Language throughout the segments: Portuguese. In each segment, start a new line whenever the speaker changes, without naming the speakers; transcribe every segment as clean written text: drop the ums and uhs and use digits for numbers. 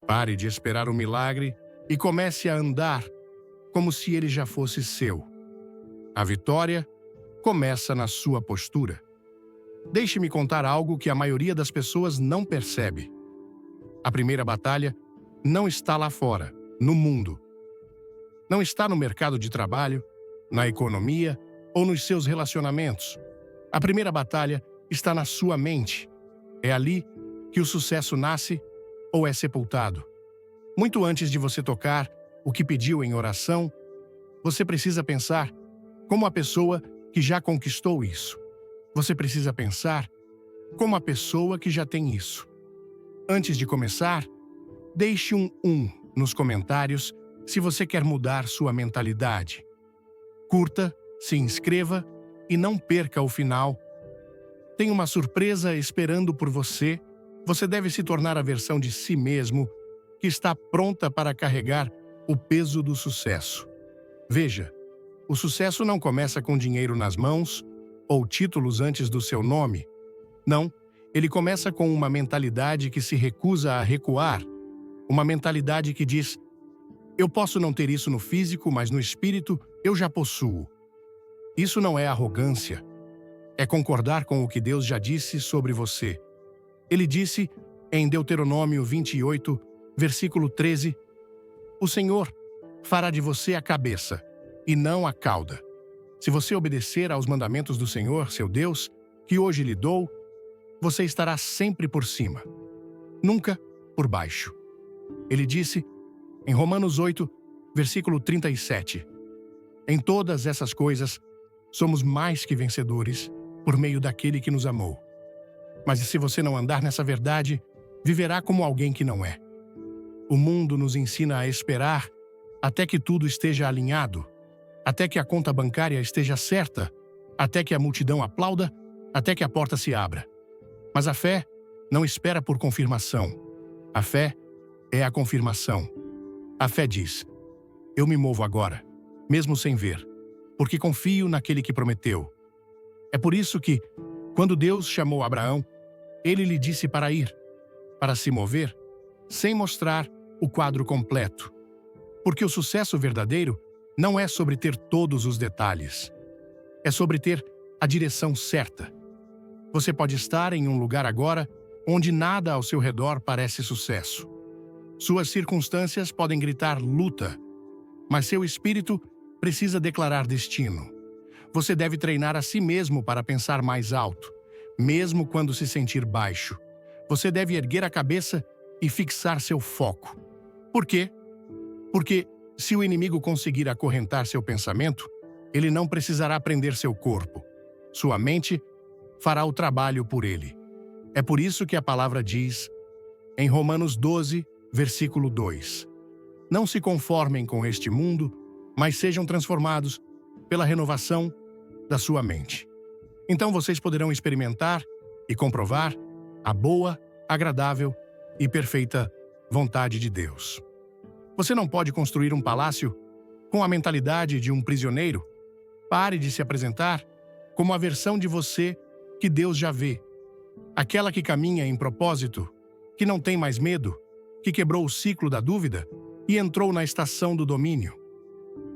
Pare de esperar o milagre e comece a andar como se ele já fosse seu. A vitória começa na sua postura. Deixe-me contar algo que a maioria das pessoas não percebe. A primeira batalha não está lá fora, no mundo. Não está no mercado de trabalho, na economia ou nos seus relacionamentos. A primeira batalha está na sua mente. É ali que o sucesso nasce ou é sepultado. Muito antes de você tocar o que pediu em oração, você precisa pensar como a pessoa que já conquistou isso. Você precisa pensar como a pessoa que já tem isso. Antes de começar, deixe um nos comentários se você quer mudar sua mentalidade. Curta, se inscreva e não perca o final. Tem uma surpresa esperando por você. Você deve se tornar a versão de si mesmo que está pronta para carregar o peso do sucesso. Veja, o sucesso não começa com dinheiro nas mãos ou títulos antes do seu nome. Não, ele começa com uma mentalidade que se recusa a recuar. Uma mentalidade que diz: eu posso não ter isso no físico, mas no espírito eu já possuo. Isso não é arrogância. É concordar com o que Deus já disse sobre você. Ele disse em Deuteronômio 28, versículo 13, o Senhor fará de você a cabeça e não a cauda. Se você obedecer aos mandamentos do Senhor, seu Deus, que hoje lhe dou, você estará sempre por cima, nunca por baixo. Ele disse em Romanos 8, versículo 37, em todas essas coisas, somos mais que vencedores por meio daquele que nos amou. Mas se você não andar nessa verdade, viverá como alguém que não é. O mundo nos ensina a esperar até que tudo esteja alinhado, até que a conta bancária esteja certa, até que a multidão aplauda, até que a porta se abra. Mas a fé não espera por confirmação. A fé é a confirmação. A fé diz: eu me movo agora, mesmo sem ver, porque confio naquele que prometeu. É por isso que, quando Deus chamou Abraão, ele lhe disse para ir, para se mover, sem mostrar o quadro completo. Porque o sucesso verdadeiro não é sobre ter todos os detalhes. É sobre ter a direção certa. Você pode estar em um lugar agora onde nada ao seu redor parece sucesso. Suas circunstâncias podem gritar luta, mas seu espírito precisa declarar destino. Você deve treinar a si mesmo para pensar mais alto, mesmo quando se sentir baixo. Você deve erguer a cabeça e fixar seu foco. Por quê? Porque se o inimigo conseguir acorrentar seu pensamento, ele não precisará prender seu corpo. Sua mente fará o trabalho por ele. É por isso que a palavra diz, em Romanos 12, versículo 2, não se conformem com este mundo, mas sejam transformados pela renovação da sua mente. Então vocês poderão experimentar e comprovar a boa, agradável e perfeita vontade de Deus. Você não pode construir um palácio com a mentalidade de um prisioneiro. Pare de se apresentar como a versão de você que Deus já vê. Aquela que caminha em propósito, que não tem mais medo, que quebrou o ciclo da dúvida e entrou na estação do domínio.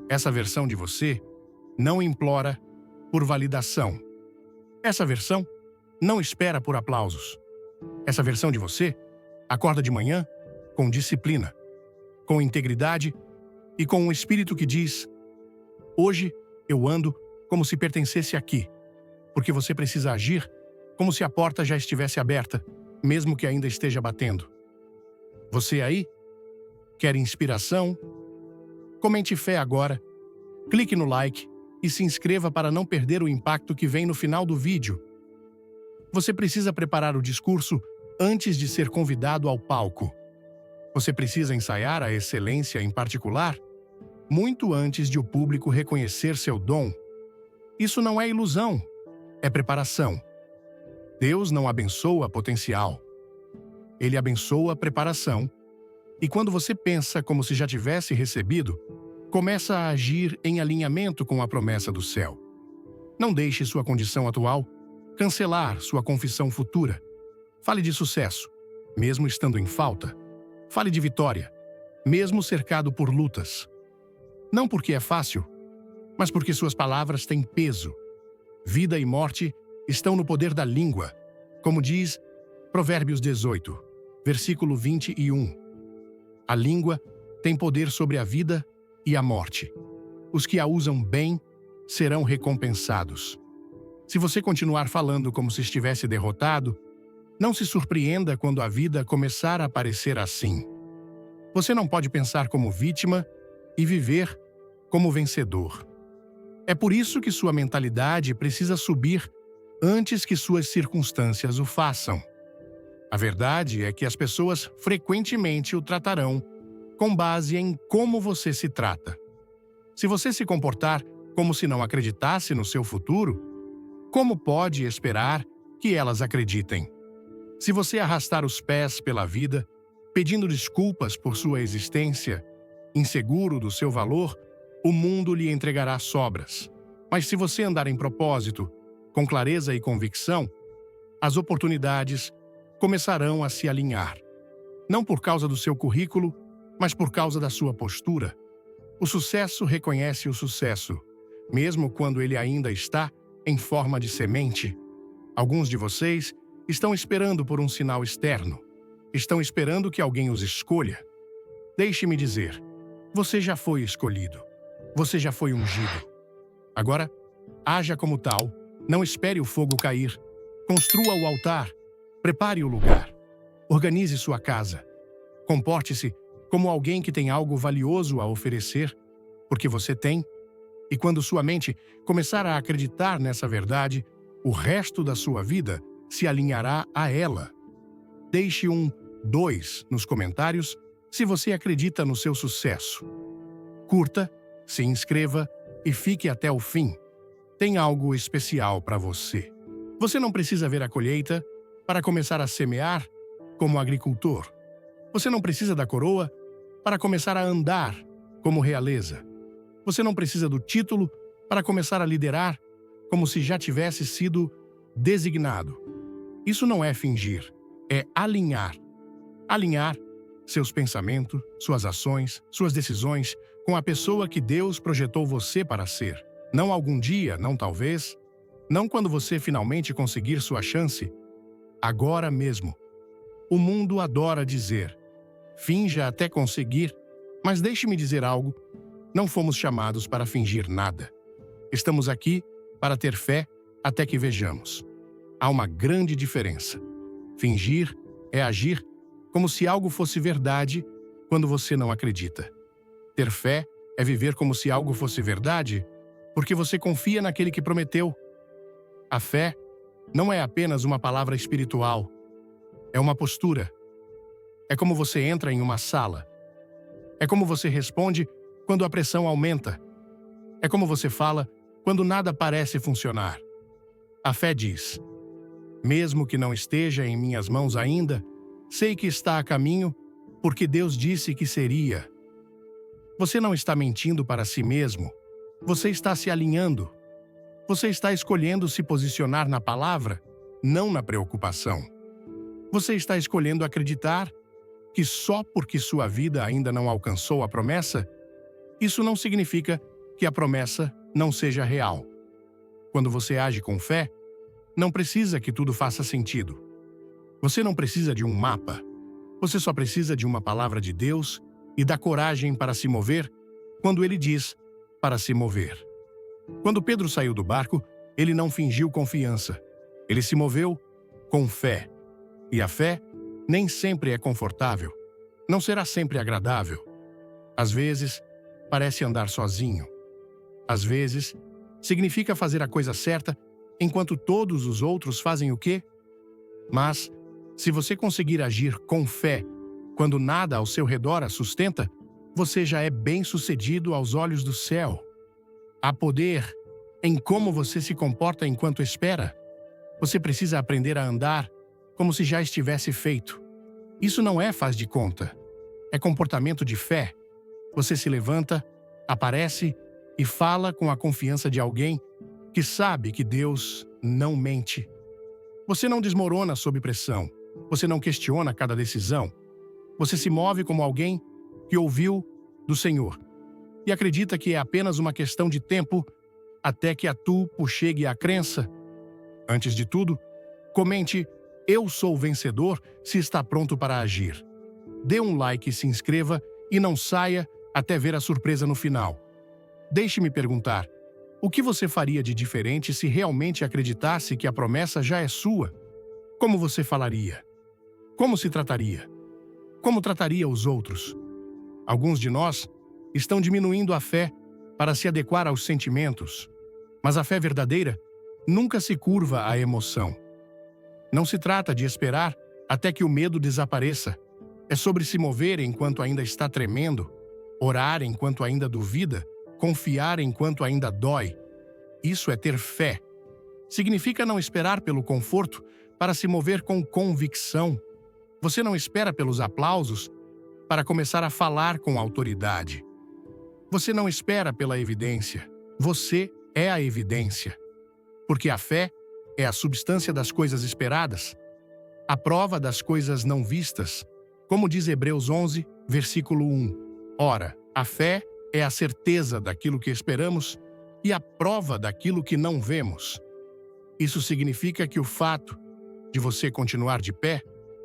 Essa versão de você não implora por validação. Essa versão não espera por aplausos. Essa versão de você acorda de manhã com disciplina, com integridade e com um espírito que diz: hoje eu ando como se pertencesse aqui, porque você precisa agir como se a porta já estivesse aberta, mesmo que ainda esteja batendo. Você aí? Quer inspiração? Comente fé agora, clique no like e se inscreva para não perder o impacto que vem no final do vídeo. Você precisa preparar o discurso antes de ser convidado ao palco. Você precisa ensaiar a excelência em particular muito antes de o público reconhecer seu dom. Isso não é ilusão, é preparação. Deus não abençoa potencial. Ele abençoa preparação. E quando você pensa como se já tivesse recebido, começa a agir em alinhamento com a promessa do céu. Não deixe sua condição atual cancelar sua confissão futura. Fale de sucesso, mesmo estando em falta. Fale de vitória, mesmo cercado por lutas. Não porque é fácil, mas porque suas palavras têm peso. Vida e morte estão no poder da língua, como diz Provérbios 18, versículo 21. A língua tem poder sobre a vida e a morte. Os que a usam bem serão recompensados. Se você continuar falando como se estivesse derrotado, não se surpreenda quando a vida começar a parecer assim. Você não pode pensar como vítima e viver como vencedor. É por isso que sua mentalidade precisa subir antes que suas circunstâncias o façam. A verdade é que as pessoas frequentemente o tratarão com base em como você se trata. Se você se comportar como se não acreditasse no seu futuro, como pode esperar que elas acreditem? Se você arrastar os pés pela vida, pedindo desculpas por sua existência, inseguro do seu valor, o mundo lhe entregará sobras. Mas se você andar em propósito, com clareza e convicção, as oportunidades começarão a se alinhar. Não por causa do seu currículo, mas por causa da sua postura. O sucesso reconhece o sucesso, mesmo quando ele ainda está em forma de semente. Alguns de vocês estão esperando por um sinal externo. Estão esperando que alguém os escolha. Deixe-me dizer, você já foi escolhido. Você já foi ungido. Agora, haja como tal, não espere o fogo cair. Construa o altar, prepare o lugar. Organize sua casa. Comporte-se como alguém que tem algo valioso a oferecer, porque você tem. E quando sua mente começar a acreditar nessa verdade, o resto da sua vida se alinhará a ela. Deixe um 2 nos comentários se você acredita no seu sucesso. Curta, se inscreva e fique até o fim. Tem algo especial para você. Você não precisa ver a colheita para começar a semear como agricultor. Você não precisa da coroa para começar a andar como realeza. Você não precisa do título para começar a liderar como se já tivesse sido designado. Isso não é fingir, é alinhar. Alinhar seus pensamentos, suas ações, suas decisões com a pessoa que Deus projetou você para ser. Não algum dia, não talvez, não quando você finalmente conseguir sua chance. Agora mesmo. O mundo adora dizer, finja até conseguir, mas deixe-me dizer algo, não fomos chamados para fingir nada. Estamos aqui para ter fé até que vejamos. Há uma grande diferença. Fingir é agir como se algo fosse verdade quando você não acredita. Ter fé é viver como se algo fosse verdade porque você confia naquele que prometeu. A fé não é apenas uma palavra espiritual. É uma postura. É como você entra em uma sala. É como você responde quando a pressão aumenta. É como você fala quando nada parece funcionar. A fé diz, mesmo que não esteja em minhas mãos ainda, sei que está a caminho, porque Deus disse que seria. Você não está mentindo para si mesmo. Você está se alinhando. Você está escolhendo se posicionar na palavra, não na preocupação. Você está escolhendo acreditar que só porque sua vida ainda não alcançou a promessa, isso não significa que a promessa não seja real. Quando você age com fé, não precisa que tudo faça sentido. Você não precisa de um mapa. Você só precisa de uma palavra de Deus e da coragem para se mover quando Ele diz para se mover. Quando Pedro saiu do barco, ele não fingiu confiança. Ele se moveu com fé. E a fé nem sempre é confortável. Não será sempre agradável. Às vezes, parece andar sozinho. Às vezes, significa fazer a coisa certa enquanto todos os outros fazem o quê? Mas, se você conseguir agir com fé quando nada ao seu redor a sustenta, você já é bem-sucedido aos olhos do céu. Há poder em como você se comporta enquanto espera. Você precisa aprender a andar como se já estivesse feito. Isso não é faz de conta. É comportamento de fé. Você se levanta, aparece e fala com a confiança de alguém que sabe que Deus não mente. Você não desmorona sob pressão. Você não questiona cada decisão. Você se move como alguém que ouviu do Senhor e acredita que é apenas uma questão de tempo até que a tupo chegue à crença. Antes de tudo, comente "Eu sou vencedor" se está pronto para agir. Dê um like e se inscreva e não saia até ver a surpresa no final. Deixe-me perguntar, o que você faria de diferente se realmente acreditasse que a promessa já é sua? Como você falaria? Como se trataria? Como trataria os outros? Alguns de nós estão diminuindo a fé para se adequar aos sentimentos, mas a fé verdadeira nunca se curva à emoção. Não se trata de esperar até que o medo desapareça. É sobre se mover enquanto ainda está tremendo, orar enquanto ainda duvida, confiar enquanto ainda dói. Isso é ter fé. Significa não esperar pelo conforto para se mover com convicção. Você não espera pelos aplausos para começar a falar com autoridade. Você não espera pela evidência. Você é a evidência. Porque a fé é a substância das coisas esperadas, a prova das coisas não vistas, como diz Hebreus 11, versículo 1. Ora, a fé é a certeza daquilo que esperamos e a prova daquilo que não vemos. Isso significa que o fato de você continuar de pé,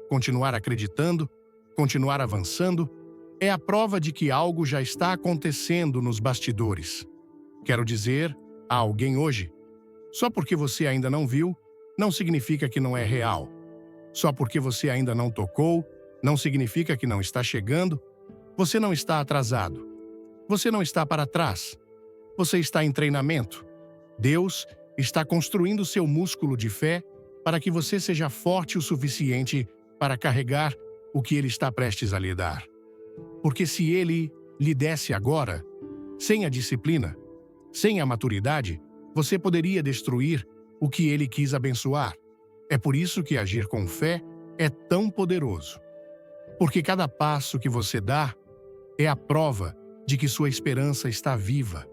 continuar acreditando, continuar avançando, é a prova de que algo já está acontecendo nos bastidores. Quero dizer a alguém hoje, só porque você ainda não viu, não significa que não é real. Só porque você ainda não tocou, não significa que não está chegando. Você não está atrasado. Você não está para trás. Você está em treinamento. Deus está construindo seu músculo de fé para que você seja forte o suficiente para carregar o que Ele está prestes a lhe dar. Porque se Ele lhe desse agora, sem a disciplina, sem a maturidade, você poderia destruir o que Ele quis abençoar. É por isso que agir com fé é tão poderoso. Porque cada passo que você dá é a prova de que sua esperança está viva.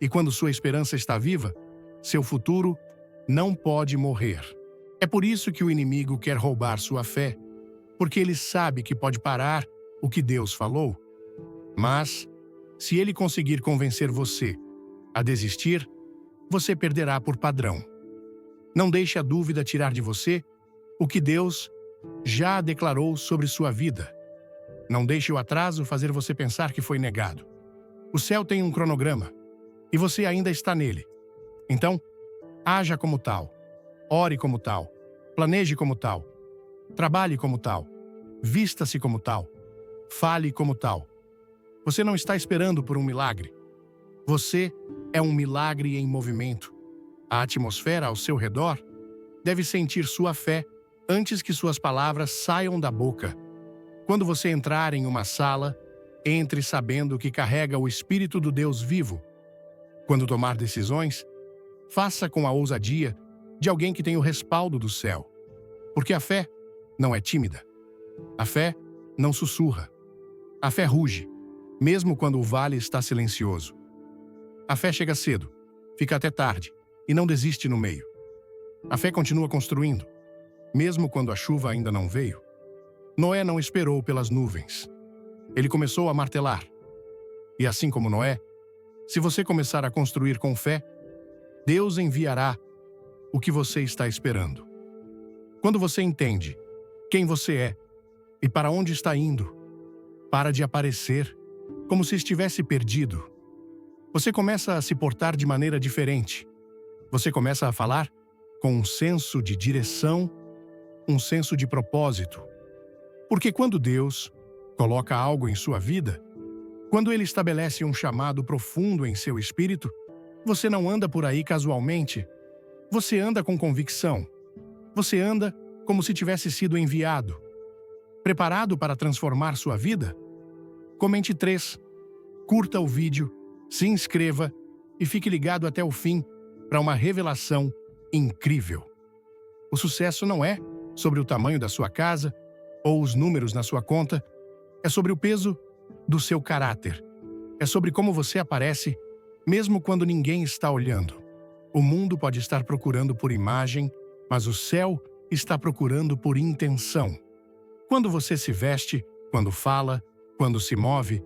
E quando sua esperança está viva, seu futuro não pode morrer. É por isso que o inimigo quer roubar sua fé, porque ele sabe que pode parar o que Deus falou. Mas, se ele conseguir convencer você a desistir, você perderá por padrão. Não deixe a dúvida tirar de você o que Deus já declarou sobre sua vida. Não deixe o atraso fazer você pensar que foi negado. O céu tem um cronograma, e você ainda está nele. Então, haja como tal, ore como tal, planeje como tal, trabalhe como tal, vista-se como tal, fale como tal. Você não está esperando por um milagre. Você é um milagre em movimento. A atmosfera ao seu redor deve sentir sua fé antes que suas palavras saiam da boca. Quando você entrar em uma sala, entre sabendo que carrega o Espírito do Deus vivo. Quando tomar decisões, faça com a ousadia de alguém que tem o respaldo do céu. Porque a fé não é tímida. A fé não sussurra. A fé ruge, mesmo quando o vale está silencioso. A fé chega cedo, fica até tarde e não desiste no meio. A fé continua construindo, mesmo quando a chuva ainda não veio. Noé não esperou pelas nuvens. Ele começou a martelar. E assim como Noé, se você começar a construir com fé, Deus enviará o que você está esperando. Quando você entende quem você é e para onde está indo, para de aparecer como se estivesse perdido. Você começa a se portar de maneira diferente. Você começa a falar com um senso de direção, um senso de propósito. Porque quando Deus coloca algo em sua vida, quando Ele estabelece um chamado profundo em seu espírito, você não anda por aí casualmente. Você anda com convicção. Você anda como se tivesse sido enviado. Preparado para transformar sua vida? Comente 3, curta o vídeo, se inscreva e fique ligado até o fim para uma revelação incrível. O sucesso não é sobre o tamanho da sua casa ou os números na sua conta, é sobre o peso do seu caráter. É sobre como você aparece, mesmo quando ninguém está olhando. O mundo pode estar procurando por imagem, mas o céu está procurando por intenção. Quando você se veste, quando fala, quando se move,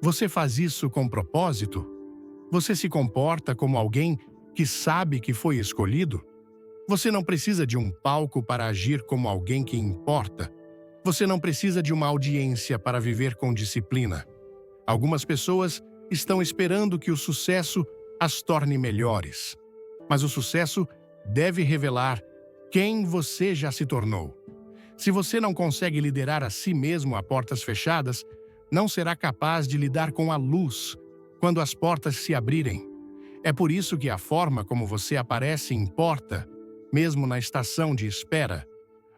você faz isso com propósito? Você se comporta como alguém que sabe que foi escolhido? Você não precisa de um palco para agir como alguém que importa. Você não precisa de uma audiência para viver com disciplina. Algumas pessoas estão esperando que o sucesso as torne melhores. Mas o sucesso deve revelar quem você já se tornou. Se você não consegue liderar a si mesmo a portas fechadas, não será capaz de lidar com a luz quando as portas se abrirem. É por isso que a forma como você aparece importa, mesmo na estação de espera.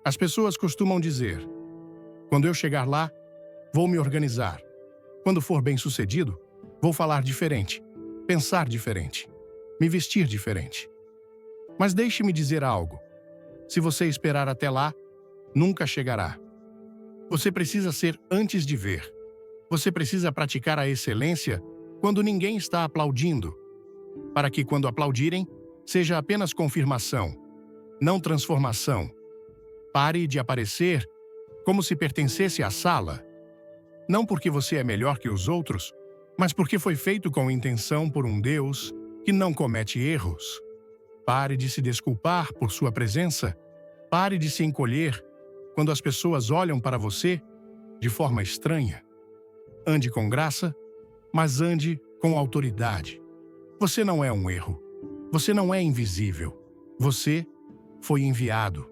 As pessoas costumam dizer: quando eu chegar lá, vou me organizar. Quando for bem-sucedido, vou falar diferente, pensar diferente, me vestir diferente. Mas deixe-me dizer algo. Se você esperar até lá, nunca chegará. Você precisa ser antes de ver. Você precisa praticar a excelência quando ninguém está aplaudindo, para que, quando aplaudirem, seja apenas confirmação, não transformação. Pare de aparecer como se pertencesse à sala. Não porque você é melhor que os outros, mas porque foi feito com intenção por um Deus que não comete erros. Pare de se desculpar por sua presença. Pare de se encolher quando as pessoas olham para você de forma estranha. Ande com graça, mas ande com autoridade. Você não é um erro. Você não é invisível. Você foi enviado.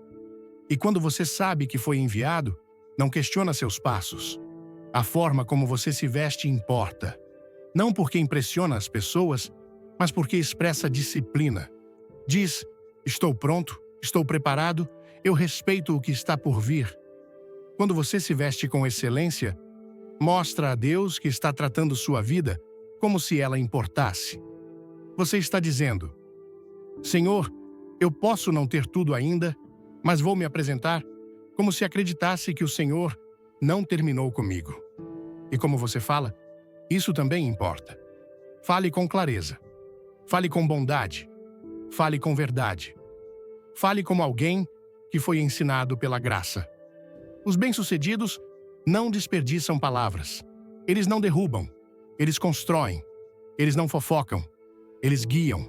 E quando você sabe que foi enviado, não questiona seus passos. A forma como você se veste importa. Não porque impressiona as pessoas, mas porque expressa disciplina. Diz: estou pronto, estou preparado, eu respeito o que está por vir. Quando você se veste com excelência, mostra a Deus que está tratando sua vida como se ela importasse. Você está dizendo: Senhor, eu posso não ter tudo ainda, mas vou me apresentar como se acreditasse que o Senhor não terminou comigo. E como você fala, isso também importa. Fale com clareza. Fale com bondade. Fale com verdade. Fale como alguém que foi ensinado pela graça. Os bem-sucedidos não desperdiçam palavras. Eles não derrubam. Eles constroem. Eles não fofocam. Eles guiam.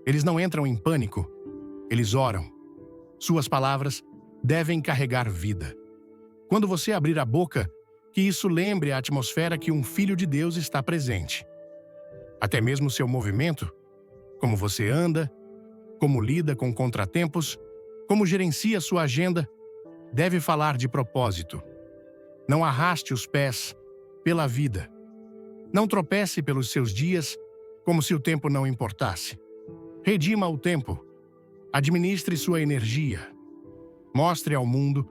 Eles não entram em pânico. Eles oram. Suas palavras devem carregar vida. Quando você abrir a boca, que isso lembre a atmosfera que um filho de Deus está presente. Até mesmo seu movimento, como você anda, como lida com contratempos, como gerencia sua agenda, deve falar de propósito. Não arraste os pés pela vida. Não tropece pelos seus dias como se o tempo não importasse. Redima o tempo. Administre sua energia. Mostre ao mundo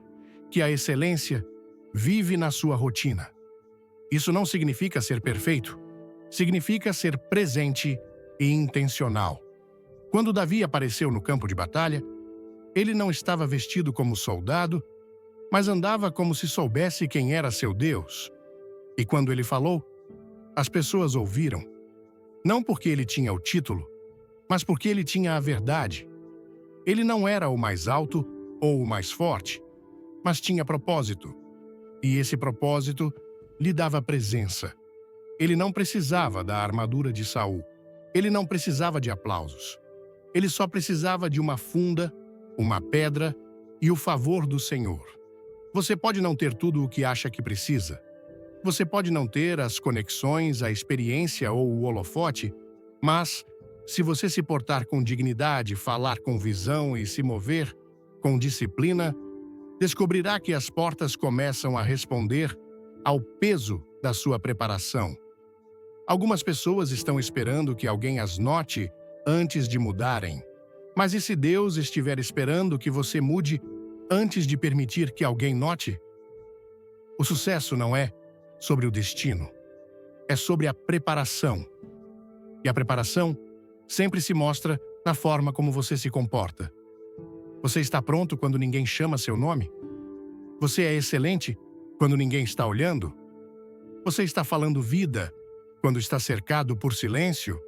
que a excelência vive na sua rotina. Isso não significa ser perfeito. Significa ser presente e intencional. Quando Davi apareceu no campo de batalha, ele não estava vestido como soldado, mas andava como se soubesse quem era seu Deus. E quando ele falou, as pessoas ouviram. Não porque ele tinha o título, mas porque ele tinha a verdade. Ele não era o mais alto ou o mais forte, mas tinha propósito. E esse propósito lhe dava presença. Ele não precisava da armadura de Saul. Ele não precisava de aplausos. Ele só precisava de uma funda, uma pedra e o favor do Senhor. Você pode não ter tudo o que acha que precisa. Você pode não ter as conexões, a experiência ou o holofote, mas, se você se portar com dignidade, falar com visão e se mover com disciplina, descobrirá que as portas começam a responder ao peso da sua preparação. Algumas pessoas estão esperando que alguém as note antes de mudarem. Mas e se Deus estiver esperando que você mude antes de permitir que alguém note? O sucesso não é sobre o destino. É sobre a preparação. E a preparação sempre se mostra na forma como você se comporta. Você está pronto quando ninguém chama seu nome? Você é excelente quando ninguém está olhando? Você está falando vida quando está cercado por silêncio?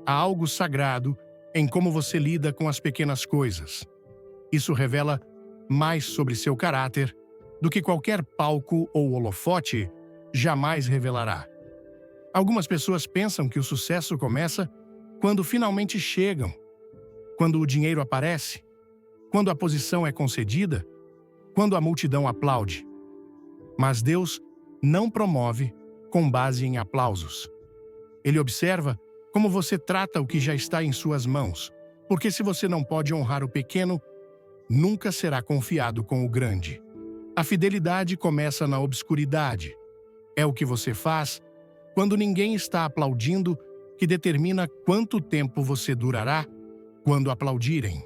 Há algo sagrado em como você lida com as pequenas coisas. Isso revela mais sobre seu caráter do que qualquer palco ou holofote jamais revelará. Algumas pessoas pensam que o sucesso começa quando finalmente chegam, quando o dinheiro aparece, quando a posição é concedida, quando a multidão aplaude. Mas Deus não promove com base em aplausos. Ele observa como você trata o que já está em suas mãos, porque se você não pode honrar o pequeno, nunca será confiado com o grande. A fidelidade começa na obscuridade. É o que você faz quando ninguém está aplaudindo que determina quanto tempo você durará quando aplaudirem.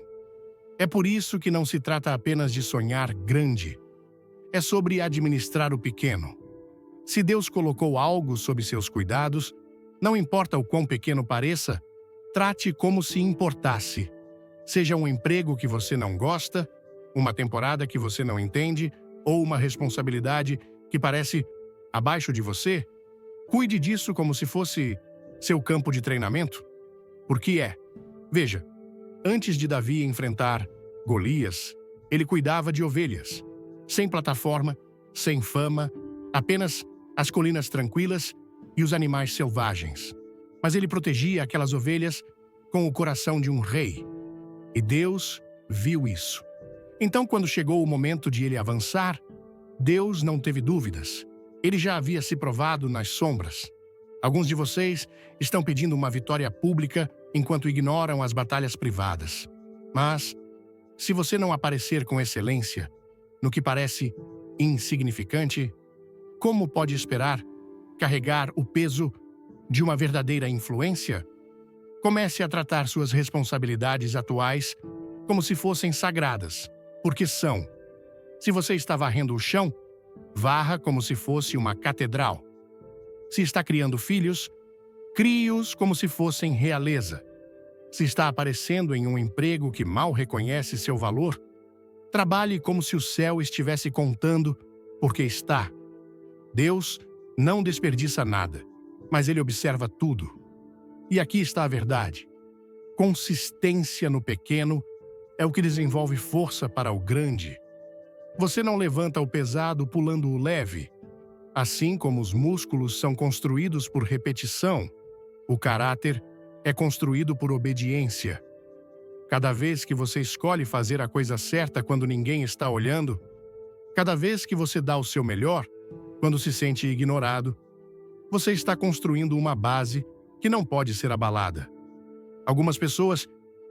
É por isso que não se trata apenas de sonhar grande. É sobre administrar o pequeno. Se Deus colocou algo sob seus cuidados, não importa o quão pequeno pareça, trate como se importasse. Seja um emprego que você não gosta, uma temporada que você não entende, ou uma responsabilidade que parece abaixo de você, cuide disso como se fosse seu campo de treinamento. Porque é. Veja, antes de Davi enfrentar Golias, ele cuidava de ovelhas, sem plataforma, sem fama, apenas as colinas tranquilas e os animais selvagens. Mas ele protegia aquelas ovelhas com o coração de um rei. E Deus viu isso. Então, quando chegou o momento de ele avançar, Deus não teve dúvidas. Ele já havia se provado nas sombras. Alguns de vocês estão pedindo uma vitória pública enquanto ignoram as batalhas privadas. Mas, se você não aparecer com excelência no que parece insignificante, como pode esperar carregar o peso de uma verdadeira influência? Comece a tratar suas responsabilidades atuais como se fossem sagradas, porque são. Se você está varrendo o chão, varra como se fosse uma catedral. Se está criando filhos, crie-os como se fossem realeza. Se está aparecendo em um emprego que mal reconhece seu valor, trabalhe como se o céu estivesse contando, porque está. Deus não desperdiça nada, mas Ele observa tudo. E aqui está a verdade. Consistência no pequeno é o que desenvolve força para o grande. Você não levanta o pesado pulando o leve. Assim como os músculos são construídos por repetição, o caráter é construído por obediência. Cada vez que você escolhe fazer a coisa certa quando ninguém está olhando, cada vez que você dá o seu melhor, quando se sente ignorado, você está construindo uma base que não pode ser abalada. Algumas pessoas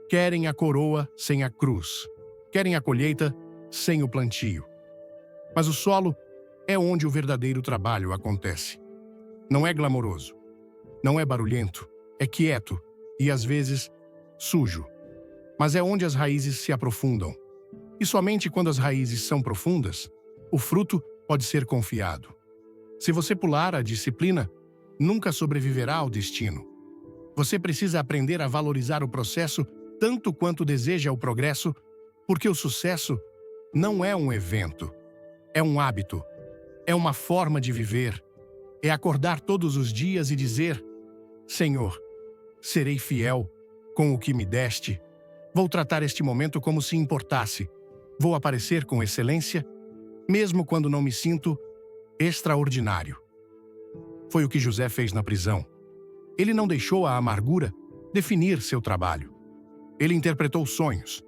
querem a coroa sem a cruz, querem a colheita sem o plantio. Mas o solo é onde o verdadeiro trabalho acontece. Não é glamouroso, não é barulhento, é quieto e, às vezes, sujo. Mas é onde as raízes se aprofundam. E somente quando as raízes são profundas, o fruto pode ser confiado. Se você pular a disciplina, nunca sobreviverá ao destino. Você precisa aprender a valorizar o processo tanto quanto deseja o progresso, porque o sucesso não é um evento, é um hábito. É uma forma de viver. É acordar todos os dias e dizer: Senhor, serei fiel com o que me deste. Vou tratar este momento como se importasse. Vou aparecer com excelência, mesmo quando não me sinto extraordinário. Foi o que José fez na prisão. Ele não deixou a amargura definir seu trabalho. Ele interpretou sonhos.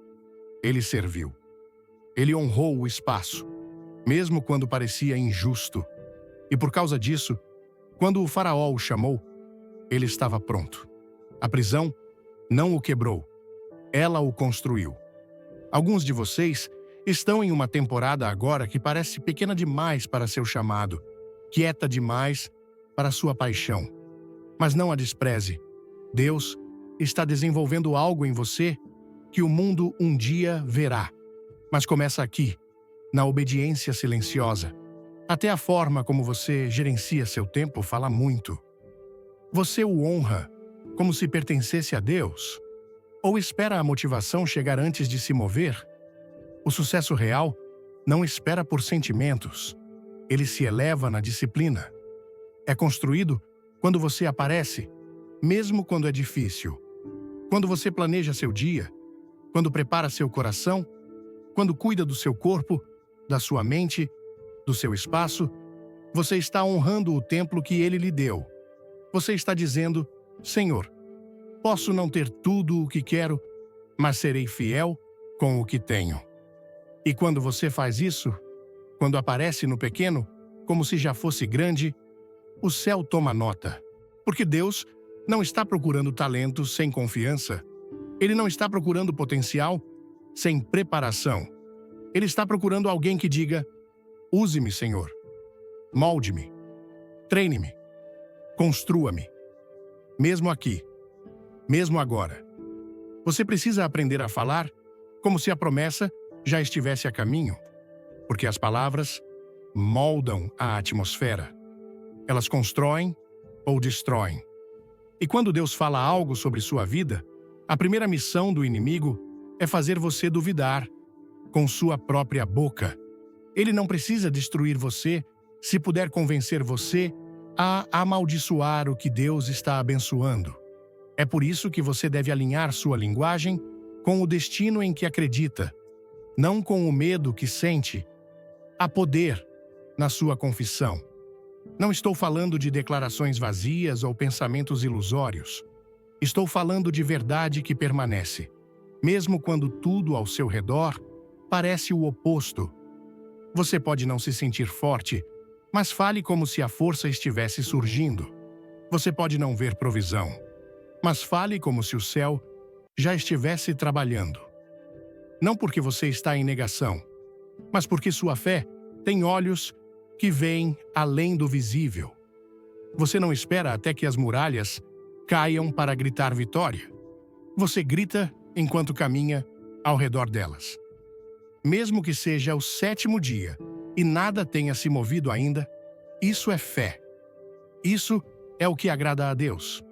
Ele serviu. Ele honrou o espaço, mesmo quando parecia injusto. E por causa disso, quando o faraó o chamou, ele estava pronto. A prisão não o quebrou, ela o construiu. Alguns de vocês estão em uma temporada agora que parece pequena demais para seu chamado, quieta demais para sua paixão. Mas não a despreze. Deus está desenvolvendo algo em você que o mundo um dia verá. Mas começa aqui, na obediência silenciosa. Até a forma como você gerencia seu tempo fala muito. Você o honra como se pertencesse a Deus? Ou espera a motivação chegar antes de se mover? O sucesso real não espera por sentimentos. Ele se eleva na disciplina. É construído quando você aparece, mesmo quando é difícil. Quando você planeja seu dia, quando prepara seu coração, quando cuida do seu corpo, da sua mente do seu espaço, você está honrando o templo que ele lhe deu. Você está dizendo: Senhor, posso não ter tudo o que quero, mas serei fiel com o que tenho. E quando você faz isso, quando aparece no pequeno, como se já fosse grande, o céu toma nota. Porque Deus não está procurando talento sem confiança. Ele não está procurando potencial sem preparação. Ele está procurando alguém que diga: use-me, Senhor. Molde-me. Treine-me. Construa-me. Mesmo aqui. Mesmo agora. Você precisa aprender a falar como se a promessa já estivesse a caminho, porque as palavras moldam a atmosfera. Elas constroem ou destroem. E quando Deus fala algo sobre sua vida, a primeira missão do inimigo é fazer você duvidar com sua própria boca. Ele não precisa destruir você se puder convencer você a amaldiçoar o que Deus está abençoando. É por isso que você deve alinhar sua linguagem com o destino em que acredita, não com o medo que sente. Há poder na sua confissão. Não estou falando de declarações vazias ou pensamentos ilusórios. Estou falando de verdade que permanece, mesmo quando tudo ao seu redor parece o oposto. Você pode não se sentir forte, mas fale como se a força estivesse surgindo. Você pode não ver provisão, mas fale como se o céu já estivesse trabalhando. Não porque você está em negação, mas porque sua fé tem olhos que veem além do visível. Você não espera até que as muralhas caiam para gritar vitória. Você grita enquanto caminha ao redor delas. Mesmo que seja o 7º dia e nada tenha se movido ainda, isso é fé. Isso é o que agrada a Deus.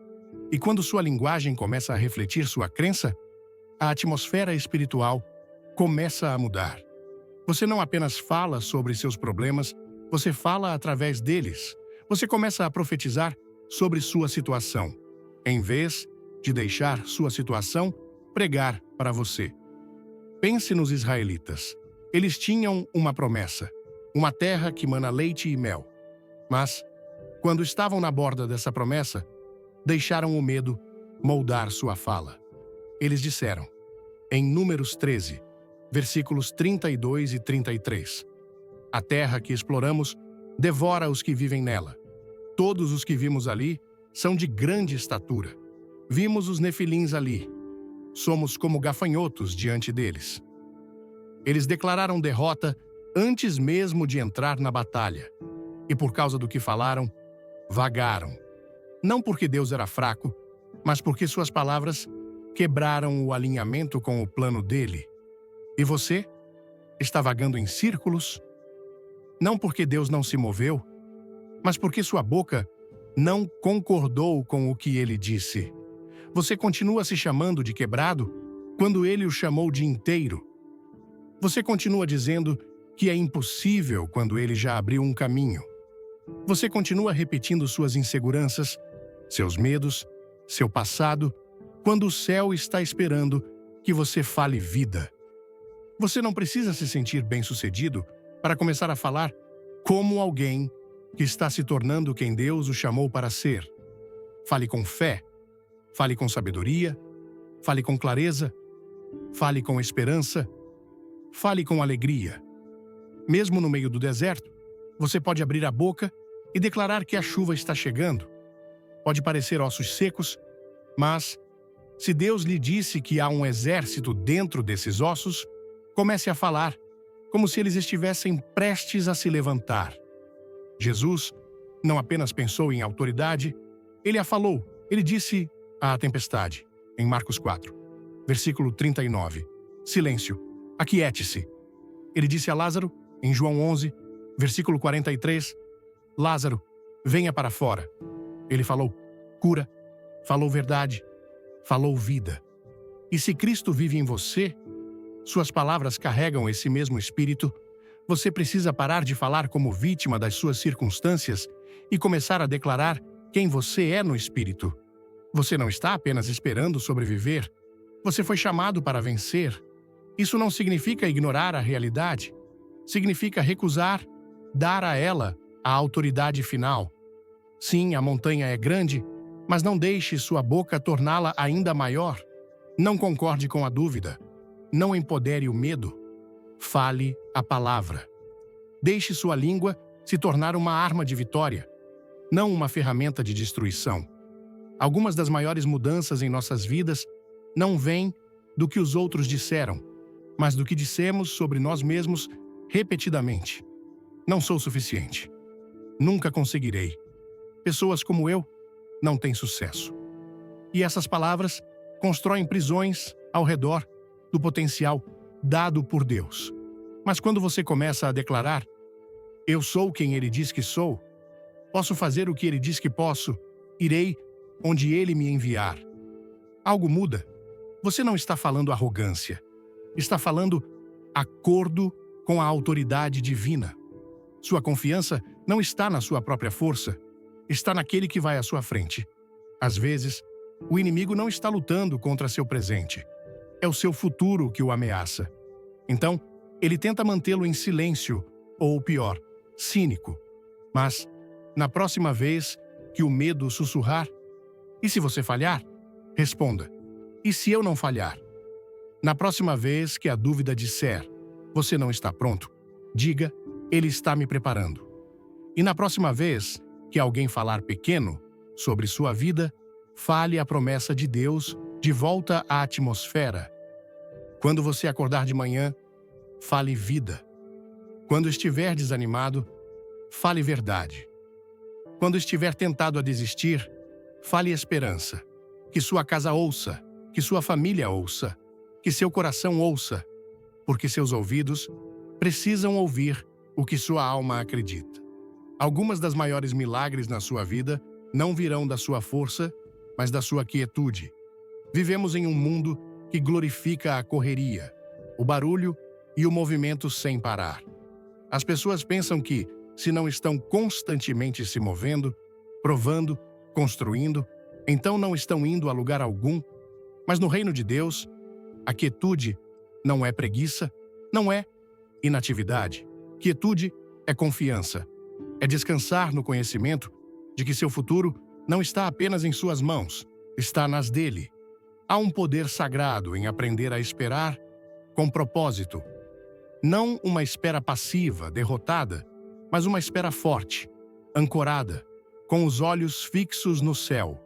E quando sua linguagem começa a refletir sua crença, a atmosfera espiritual começa a mudar. Você não apenas fala sobre seus problemas, você fala através deles. Você começa a profetizar sobre sua situação, em vez de deixar sua situação pregar para você. Pense nos israelitas. Eles tinham uma promessa, uma terra que mana leite e mel. Mas, quando estavam na borda dessa promessa, deixaram o medo moldar sua fala. Eles disseram, em Números 13, versículos 32 e 33, a terra que exploramos devora os que vivem nela. Todos os que vimos ali são de grande estatura. Vimos os nefilins ali. Somos como gafanhotos diante deles. Eles declararam derrota antes mesmo de entrar na batalha. E por causa do que falaram, vagaram. Não porque Deus era fraco, mas porque suas palavras quebraram o alinhamento com o plano dele. E você está vagando em círculos? Não porque Deus não se moveu, mas porque sua boca não concordou com o que ele disse. Você continua se chamando de quebrado quando ele o chamou de inteiro. Você continua dizendo que é impossível quando ele já abriu um caminho. Você continua repetindo suas inseguranças, seus medos, seu passado, quando o céu está esperando que você fale vida. Você não precisa se sentir bem-sucedido para começar a falar como alguém que está se tornando quem Deus o chamou para ser. Fale com fé, fale com sabedoria, fale com clareza, fale com esperança, fale com alegria. Mesmo no meio do deserto, você pode abrir a boca e declarar que a chuva está chegando. Pode parecer ossos secos, mas, se Deus lhe disse que há um exército dentro desses ossos, comece a falar, como se eles estivessem prestes a se levantar. Jesus não apenas pensou em autoridade, ele a falou. Ele disse à tempestade, em Marcos 4, versículo 39, silêncio, aquiete-se. Ele disse a Lázaro, em João 11, versículo 43, Lázaro, venha para fora. Ele falou cura, falou verdade, falou vida. E se Cristo vive em você, suas palavras carregam esse mesmo espírito, você precisa parar de falar como vítima das suas circunstâncias e começar a declarar quem você é no espírito. Você não está apenas esperando sobreviver, você foi chamado para vencer. Isso não significa ignorar a realidade, significa recusar dar a ela a autoridade final. Sim, a montanha é grande, mas não deixe sua boca torná-la ainda maior. Não concorde com a dúvida. Não empodere o medo. Fale a palavra. Deixe sua língua se tornar uma arma de vitória, não uma ferramenta de destruição. Algumas das maiores mudanças em nossas vidas não vêm do que os outros disseram, mas do que dissemos sobre nós mesmos repetidamente. Não sou suficiente. Nunca conseguirei. Pessoas como eu não têm sucesso. E essas palavras constroem prisões ao redor do potencial dado por Deus. Mas quando você começa a declarar: eu sou quem Ele diz que sou, posso fazer o que Ele diz que posso, irei onde Ele me enviar, algo muda. Você não está falando arrogância. Está falando acordo com a autoridade divina. Sua confiança não está na sua própria força, está naquele que vai à sua frente. Às vezes, o inimigo não está lutando contra seu presente. É o seu futuro que o ameaça. Então, ele tenta mantê-lo em silêncio, ou pior, cínico. Mas, na próxima vez que o medo sussurrar, e se você falhar? Responda: e se eu não falhar? Na próxima vez que a dúvida disser: você não está pronto, diga: ele está me preparando. E na próxima vez que alguém falar pequeno sobre sua vida, fale a promessa de Deus de volta à atmosfera. Quando você acordar de manhã, fale vida. Quando estiver desanimado, fale verdade. Quando estiver tentado a desistir, fale esperança. Que sua casa ouça, que sua família ouça, que seu coração ouça, porque seus ouvidos precisam ouvir o que sua alma acredita. Algumas das maiores milagres na sua vida não virão da sua força, mas da sua quietude. Vivemos em um mundo que glorifica a correria, o barulho e o movimento sem parar. As pessoas pensam que, se não estão constantemente se movendo, provando, construindo, então não estão indo a lugar algum. Mas no reino de Deus, a quietude não é preguiça, não é inatividade. Quietude é confiança. É descansar no conhecimento de que seu futuro não está apenas em suas mãos, está nas dele. Há um poder sagrado em aprender a esperar com propósito. Não uma espera passiva, derrotada, mas uma espera forte, ancorada, com os olhos fixos no céu.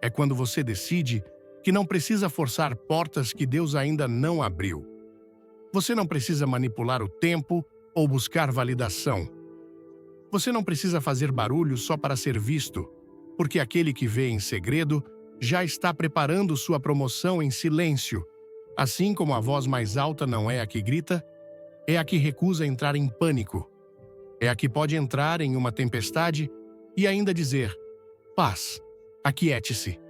É quando você decide que não precisa forçar portas que Deus ainda não abriu. Você não precisa manipular o tempo ou buscar validação. Você não precisa fazer barulho só para ser visto, porque aquele que vê em segredo já está preparando sua promoção em silêncio. Assim como a voz mais alta não é a que grita, é a que recusa entrar em pânico. É a que pode entrar em uma tempestade e ainda dizer: paz, aquiete-se.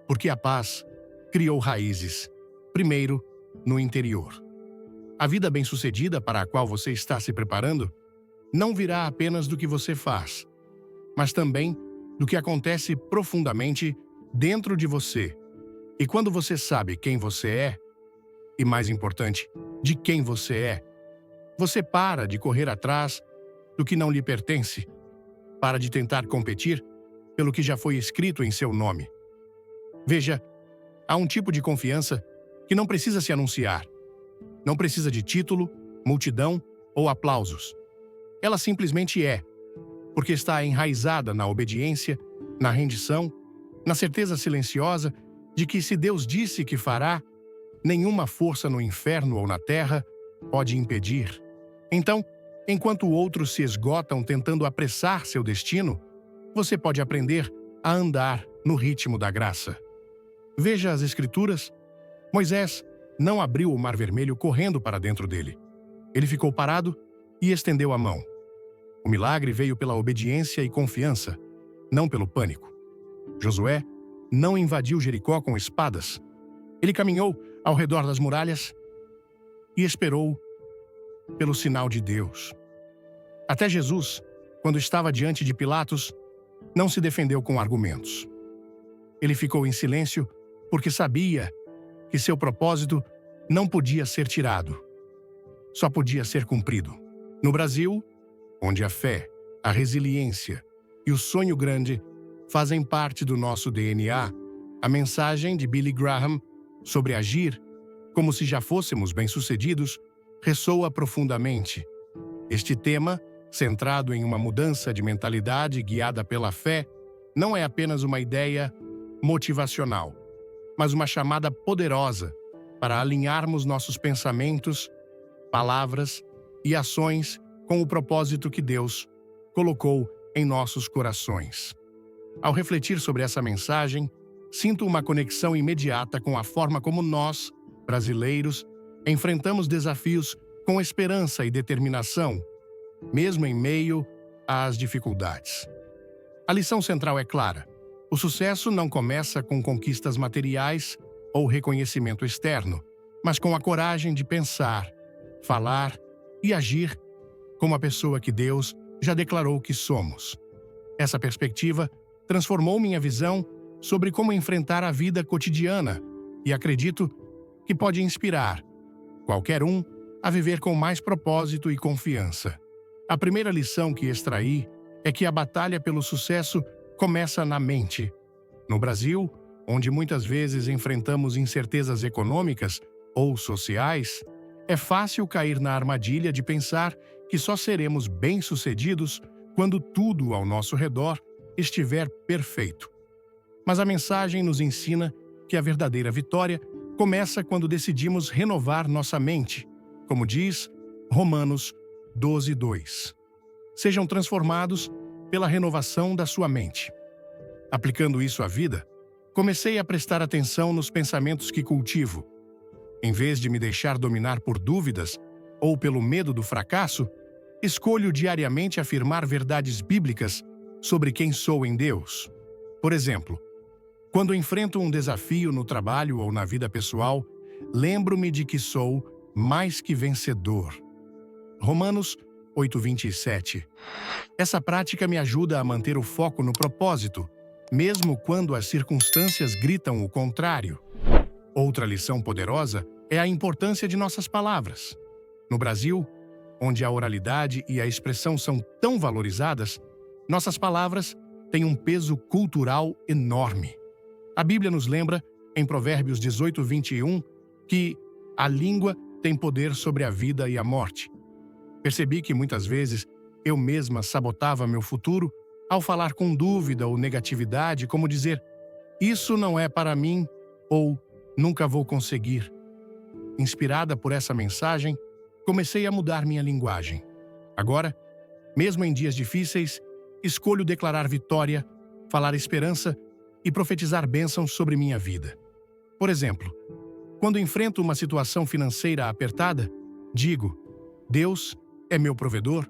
Porque a paz criou raízes, primeiro, no interior. A vida bem-sucedida para a qual você está se preparando não virá apenas do que você faz, mas também do que acontece profundamente dentro de você. E quando você sabe quem você é, e mais importante, de quem você é, você para de correr atrás do que não lhe pertence, para de tentar competir pelo que já foi escrito em seu nome. Veja, há um tipo de confiança que não precisa se anunciar. Não precisa de título, multidão ou aplausos. Ela simplesmente é, porque está enraizada na obediência, na rendição, na certeza silenciosa de que se Deus disse que fará, nenhuma força no inferno ou na terra pode impedir. Então, enquanto outros se esgotam tentando apressar seu destino, você pode aprender a andar no ritmo da graça. Veja as Escrituras. Moisés não abriu o Mar Vermelho correndo para dentro dele. Ele ficou parado e estendeu a mão. O milagre veio pela obediência e confiança, não pelo pânico. Josué não invadiu Jericó com espadas. Ele caminhou ao redor das muralhas e esperou pelo sinal de Deus. Até Jesus, quando estava diante de Pilatos, não se defendeu com argumentos. Ele ficou em silêncio porque sabia que seu propósito não podia ser tirado. Só podia ser cumprido. No Brasil, onde a fé, a resiliência e o sonho grande fazem parte do nosso DNA, a mensagem de Billy Graham sobre agir como se já fôssemos bem-sucedidos ressoa profundamente. Este tema, centrado em uma mudança de mentalidade guiada pela fé, não é apenas uma ideia motivacional, mas uma chamada poderosa para alinharmos nossos pensamentos, palavras e ações com o propósito que Deus colocou em nossos corações. Ao refletir sobre essa mensagem, sinto uma conexão imediata com a forma como nós, brasileiros, enfrentamos desafios com esperança e determinação, mesmo em meio às dificuldades. A lição central é clara: o sucesso não começa com conquistas materiais ou reconhecimento externo, mas com a coragem de pensar, falar e agir como a pessoa que Deus já declarou que somos. Essa perspectiva transformou minha visão sobre como enfrentar a vida cotidiana e acredito que pode inspirar qualquer um a viver com mais propósito e confiança. A primeira lição que extraí é que a batalha pelo sucesso começa na mente. No Brasil, onde muitas vezes enfrentamos incertezas econômicas ou sociais, é fácil cair na armadilha de pensar que só seremos bem-sucedidos quando tudo ao nosso redor estiver perfeito. Mas a mensagem nos ensina que a verdadeira vitória começa quando decidimos renovar nossa mente, como diz Romanos 12:2. Sejam transformados pela renovação da sua mente. Aplicando isso à vida, comecei a prestar atenção nos pensamentos que cultivo. Em vez de me deixar dominar por dúvidas ou pelo medo do fracasso, escolho diariamente afirmar verdades bíblicas sobre quem sou em Deus. Por exemplo, quando enfrento um desafio no trabalho ou na vida pessoal, lembro-me de que sou mais que vencedor. Romanos 8:27. Essa prática me ajuda a manter o foco no propósito, mesmo quando as circunstâncias gritam o contrário. Outra lição poderosa é a importância de nossas palavras. No Brasil, onde a oralidade e a expressão são tão valorizadas, nossas palavras têm um peso cultural enorme. A Bíblia nos lembra, em Provérbios 18:21, que a língua tem poder sobre a vida e a morte. Percebi que muitas vezes eu mesma sabotava meu futuro ao falar com dúvida ou negatividade, como dizer: "Isso não é para mim" ou "Nunca vou conseguir". Inspirada por essa mensagem, comecei a mudar minha linguagem. Agora, mesmo em dias difíceis, escolho declarar vitória, falar esperança e profetizar bênçãos sobre minha vida. Por exemplo, quando enfrento uma situação financeira apertada, digo: "Deus é meu provedor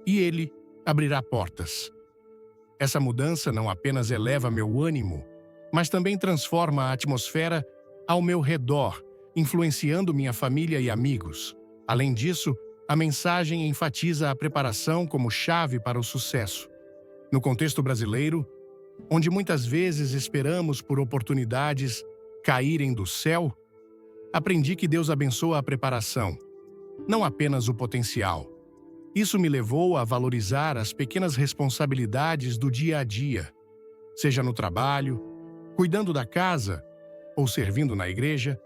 e Ele abrirá portas". Essa mudança não apenas eleva meu ânimo, mas também transforma a atmosfera ao meu redor, influenciando minha família e amigos. Além disso, a mensagem enfatiza a preparação como chave para o sucesso. No contexto brasileiro, onde muitas vezes esperamos por oportunidades caírem do céu, aprendi que Deus abençoa a preparação, não apenas o potencial. Isso me levou a valorizar as pequenas responsabilidades do dia a dia, seja no trabalho, cuidando da casa ou servindo na igreja.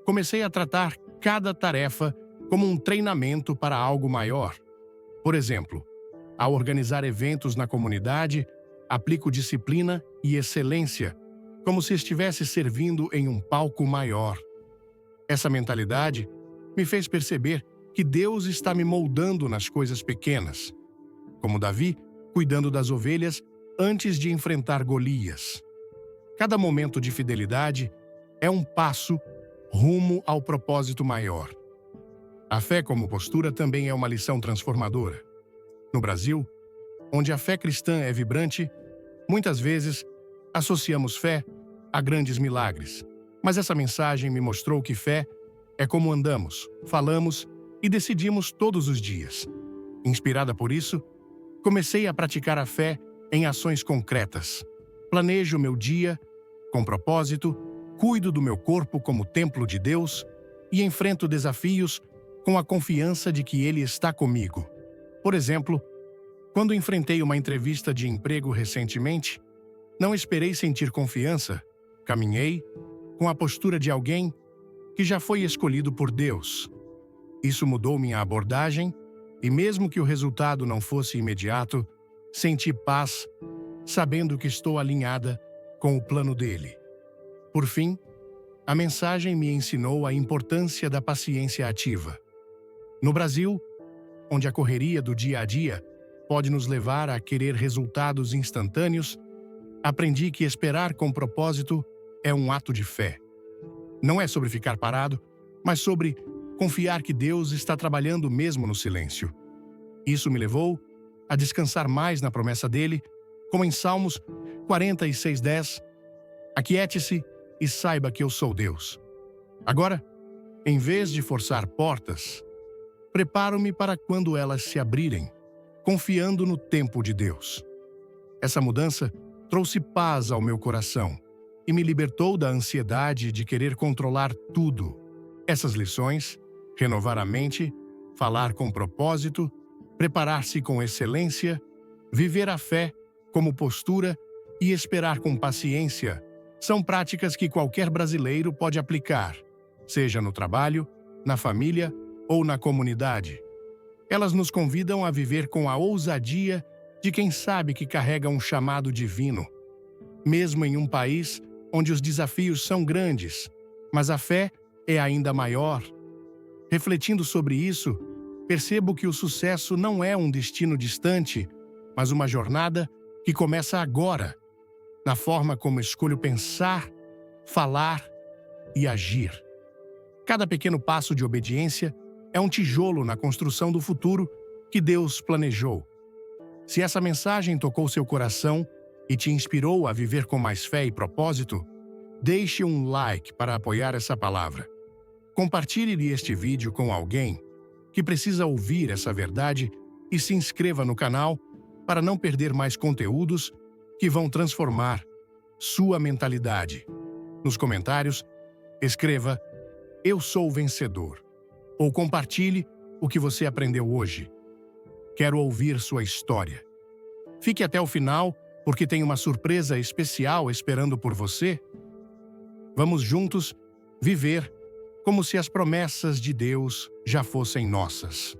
Comecei a tratar cada tarefa como um treinamento para algo maior. Por exemplo, ao organizar eventos na comunidade, aplico disciplina e excelência, como se estivesse servindo em um palco maior. Essa mentalidade me fez perceber que Deus está me moldando nas coisas pequenas, como Davi cuidando das ovelhas antes de enfrentar Golias. Cada momento de fidelidade é um passo rumo ao propósito maior. A fé como postura também é uma lição transformadora. No Brasil, onde a fé cristã é vibrante, muitas vezes associamos fé a grandes milagres. Mas essa mensagem me mostrou que fé é como andamos, falamos e decidimos todos os dias. Inspirada por isso, comecei a praticar a fé em ações concretas. Planejo meu dia com propósito, cuido do meu corpo como templo de Deus e enfrento desafios com a confiança de que Ele está comigo. Por exemplo, Quando enfrentei uma entrevista de emprego recentemente, não esperei sentir confiança. Caminhei com a postura de alguém que já foi escolhido por Deus. Isso mudou minha abordagem e, mesmo que o resultado não fosse imediato, senti paz, sabendo que estou alinhada com o plano dele. Por fim, a mensagem me ensinou a importância da paciência ativa. No Brasil, onde a correria do dia a dia pode nos levar a querer resultados instantâneos, aprendi que esperar com propósito é um ato de fé. Não é sobre ficar parado, mas sobre confiar que Deus está trabalhando mesmo no silêncio. Isso me levou a descansar mais na promessa dele, como em Salmos 46:10, aquiete-se e saiba que eu sou Deus. Agora, em vez de forçar portas, preparo-me para quando elas se abrirem, confiando no tempo de Deus. Essa mudança trouxe paz ao meu coração e me libertou da ansiedade de querer controlar tudo. Essas lições, renovar a mente, falar com propósito, preparar-se com excelência, viver a fé como postura e esperar com paciência, são práticas que qualquer brasileiro pode aplicar, seja no trabalho, na família ou na comunidade. Elas nos convidam a viver com a ousadia de quem sabe que carrega um chamado divino. Mesmo em um país onde os desafios são grandes, mas a fé é ainda maior. Refletindo sobre isso, percebo que o sucesso não é um destino distante, mas uma jornada que começa agora, na forma como escolho pensar, falar e agir. Cada pequeno passo de obediência é um tijolo na construção do futuro que Deus planejou. Se essa mensagem tocou seu coração e te inspirou a viver com mais fé e propósito, deixe um like para apoiar essa palavra. Compartilhe este vídeo com alguém que precisa ouvir essa verdade e se inscreva no canal para não perder mais conteúdos que vão transformar sua mentalidade. Nos comentários, escreva "Eu sou vencedor" ou compartilhe o que você aprendeu hoje. Quero ouvir sua história. Fique até o final, porque tem uma surpresa especial esperando por você. Vamos juntos viver como se as promessas de Deus já fossem nossas.